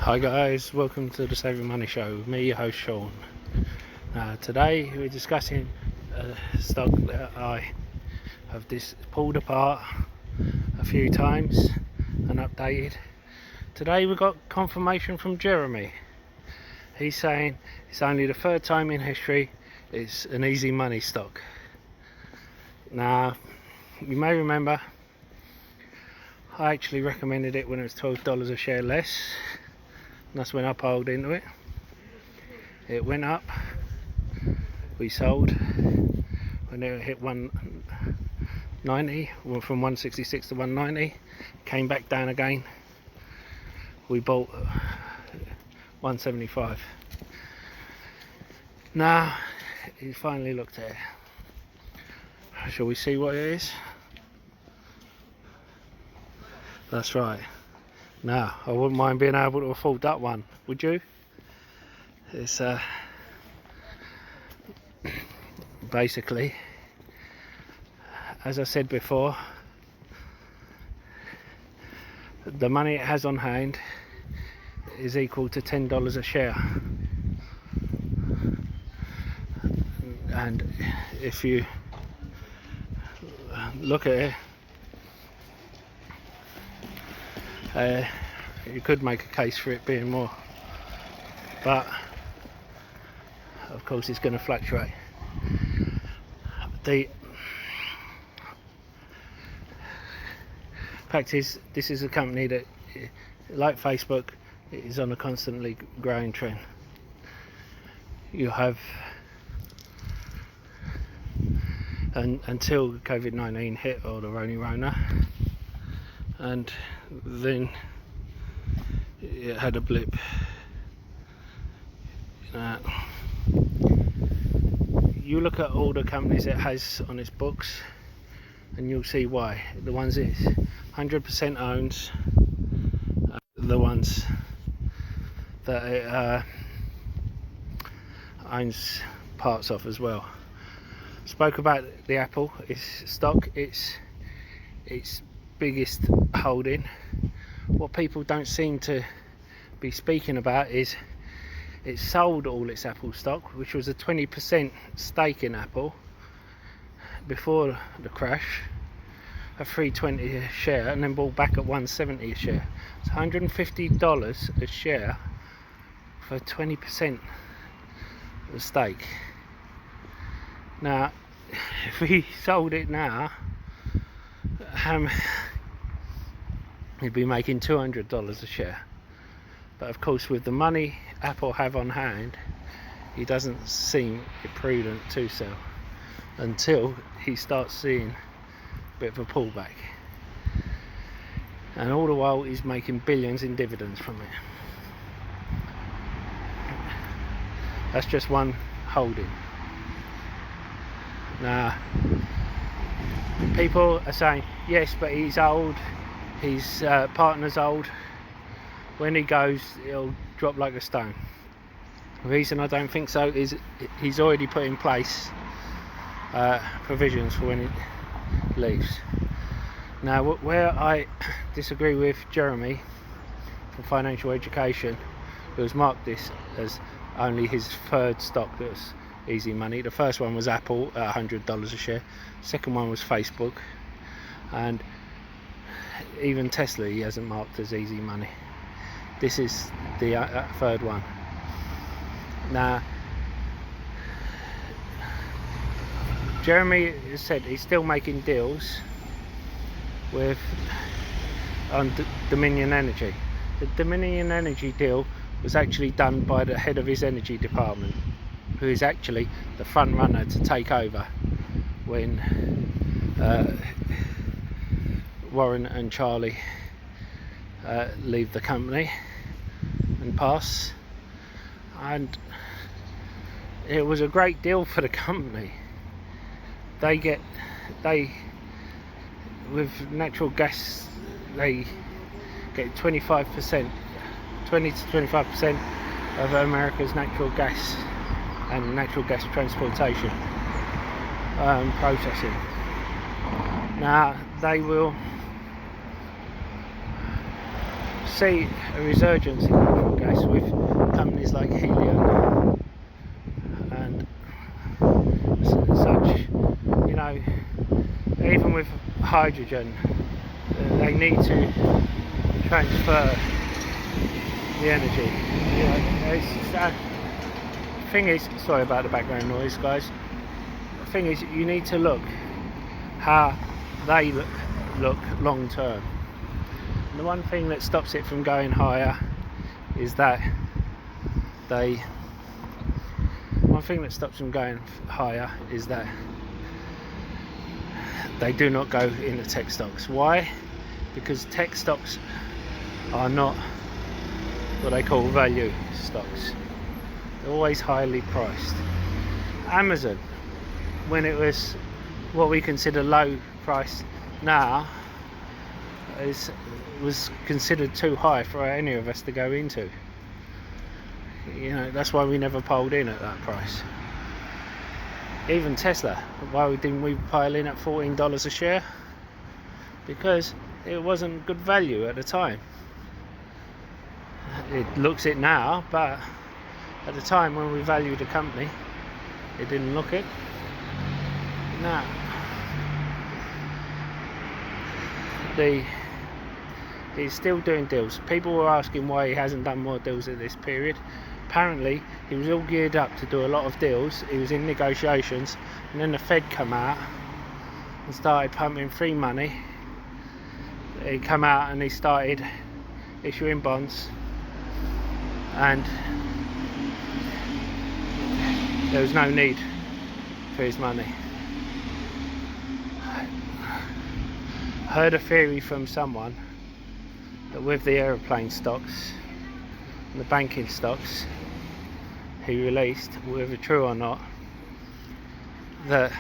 Hi guys, welcome to the Saving Money Show with me, your host Sean. Today we're discussing a stock that I have pulled apart a few times and updated. Today we got confirmation from Jeremy. He's saying it's only the third time in history it's an easy money stock. Now, you may remember I actually recommended it when it was $12 a share less. That's when I piled into it. It went up, we sold when it hit 190, went from 166 to 190, came back down again, we bought 175. Now he finally looked at it. Shall we see what it is? That's right. Now, I wouldn't mind being able to afford that one, would you? It's basically, as I said before, the money it has on hand is equal to $10 a share. And if you look at it, you could make a case for it being more, but of course it's going to fluctuate. The fact is, this is a company that, like Facebook, is on a constantly growing trend. You have, until COVID-19 hit, or the Rona, and then it had a blip. You look at all the companies it has on its books and you'll see why. The ones it 100% owns, the ones that it owns parts of as well. Spoke about the Apple, its stock, its biggest holding. What people don't seem to be speaking about is it sold all its Apple stock, which was a 20% stake in Apple before the crash, at $3.20 a share, and then bought back at $1.70 a share. It's $150 a share for 20% of the stake. Now, if we sold it now, he'd be making $200 a share. But of course, with the money Apple have on hand, he doesn't seem prudent to sell until he starts seeing a bit of a pullback. And all the while he's making billions in dividends from it. That's just one holding. Now, people are saying, yes, but he's old, his partner's old, when he goes it'll drop like a stone. The reason I don't think so is he's already put in place provisions for when he leaves. Now, where I disagree with Jeremy from Financial Education, who has marked this as only his third stock that's easy money. The first one was Apple at $100 a share, second one was Facebook, and even Tesla he hasn't marked as easy money. This is the third one. Now, Jeremy has said he's still making deals with on Dominion Energy. The Dominion Energy deal was actually done by the head of his energy department, who is actually the front runner to take over when Warren and Charlie leave the company and pass. And it was a great deal for the company. They with natural gas, they get 25%, 20 to 25% of America's natural gas and natural gas transportation processing. Now they will see a resurgence in natural gas with companies like Hyllion and such. You know, even with hydrogen, they need to transfer the energy. You know, the thing is, sorry about the background noise, guys. The thing is, you need to look how they look long term. And the one thing that stops it from going higher is that they do not go into tech stocks. Why? Because tech stocks are not what they call value stocks. They're always highly priced. Amazon, when it was what we consider low price now, was considered too high for any of us to go into. You know, that's why we never piled in at that price. Even Tesla, why didn't we pile in at $14 a share? Because it wasn't good value at the time. It looks it now, but at the time when we valued the company, it didn't look it. Now, he's still doing deals. People were asking why he hasn't done more deals at this period. Apparently, he was all geared up to do a lot of deals. He was in negotiations, and then the Fed come out and started pumping free money. He come out and he started issuing bonds, and there was no need for his money. Heard a theory from someone that with the aeroplane stocks and the banking stocks he released, whether true or not, that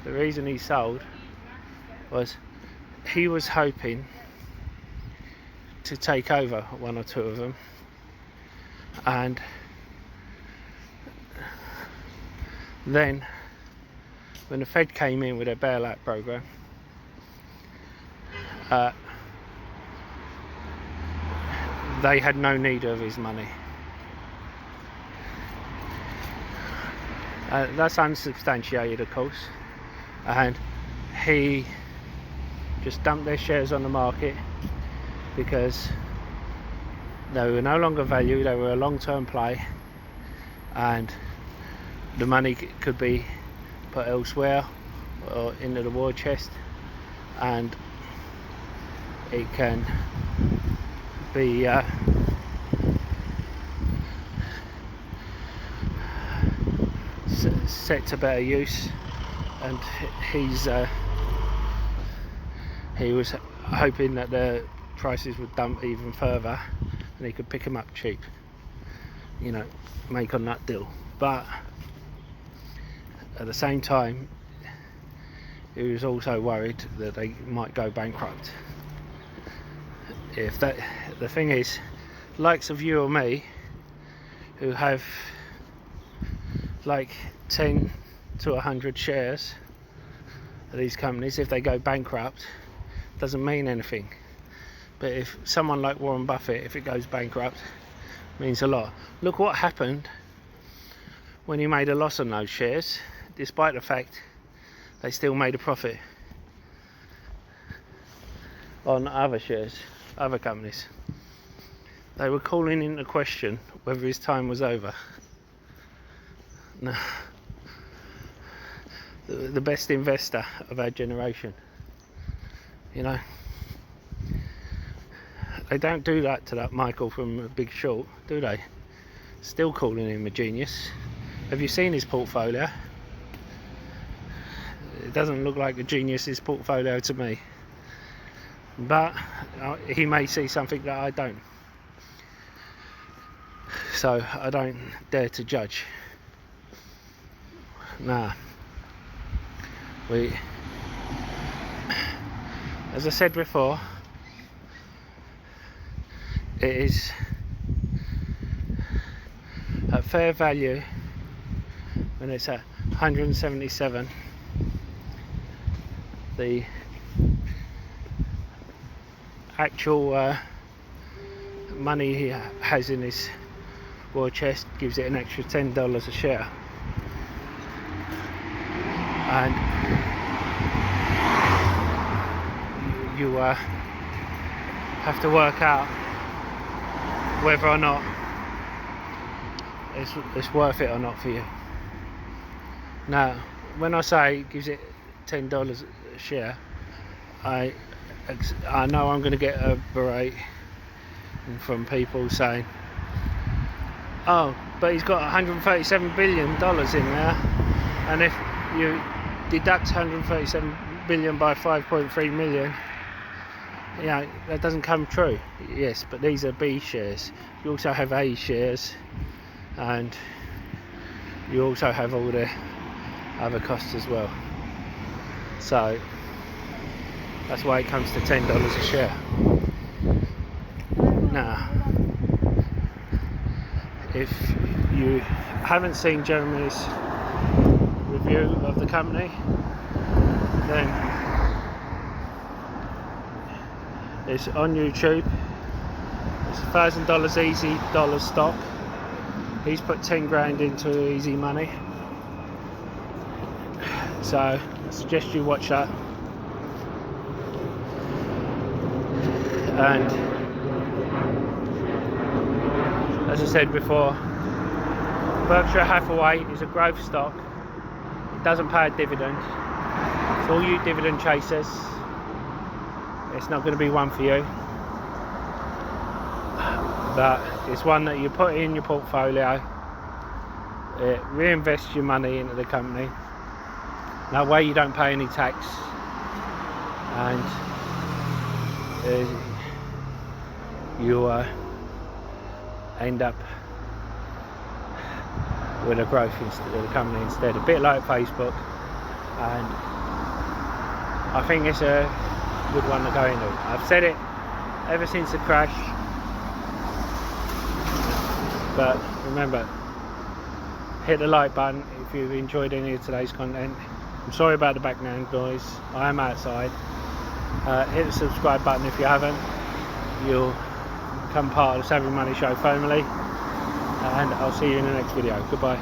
the reason he sold was he was hoping to take over one or two of them, and then when the Fed came in with their bailout program, they had no need of his money. That's unsubstantiated, of course, and he just dumped their shares on the market because they were no longer value, they were a long-term play, and the money could be put elsewhere or into the war chest, and it can be set to better use. And he was hoping that the prices would dump even further and he could pick them up cheap, you know, make on that deal. But at the same time, he was also worried that they might go bankrupt. If that, the thing is, likes of you or me, who have like 10 to 100 shares of these companies, if they go bankrupt, doesn't mean anything. But if someone like Warren Buffett, if it goes bankrupt, means a lot. Look what happened when he made a loss on those shares, despite the fact they still made a profit on other shares, other companies. They were calling into question whether his time was over. No. The best investor of our generation, you know. They don't do that to that Michael from Big Short, do they? Still calling him a genius. Have you seen his portfolio? It doesn't look like a genius's portfolio to me. But he may see something that I don't. So I don't dare to judge. Nah. As I said before, it is at fair value when it's at 177. The actual money he has in his war chest gives it an extra $10 a share. And you have to work out whether or not it's worth it or not for you. Now, when I say it gives it $10 a share, I know I'm going to get a berate from people saying, oh, but he's got $137 billion in there, and if you deduct 137 billion by 5.3 million, that doesn't come true. Yes, but these are B shares. You also have A shares, and you also have all the other costs as well. So that's why it comes to $10 a share. Now, if you haven't seen Jeremy's review of the company, then it's on YouTube. It's $1,000 easy dollar stock. He's put 10 grand into easy money, so I suggest you watch that. And as I said before, Berkshire Hathaway is a growth stock. It doesn't pay a dividend. For all you dividend chasers, it's not going to be one for you. But it's one that you put in your portfolio. It reinvests your money into the company. That way you don't pay any tax, and you end up with a growth instead of the company instead, a bit like Facebook. And I think it's a good one to go into. I've said it ever since the crash, but remember, hit the like button if you've enjoyed any of today's content. I'm sorry about the background noise, I am outside. Hit the subscribe button if you haven't. You'll become part of the Savvy Money Show family, and I'll see you in the next video. Goodbye.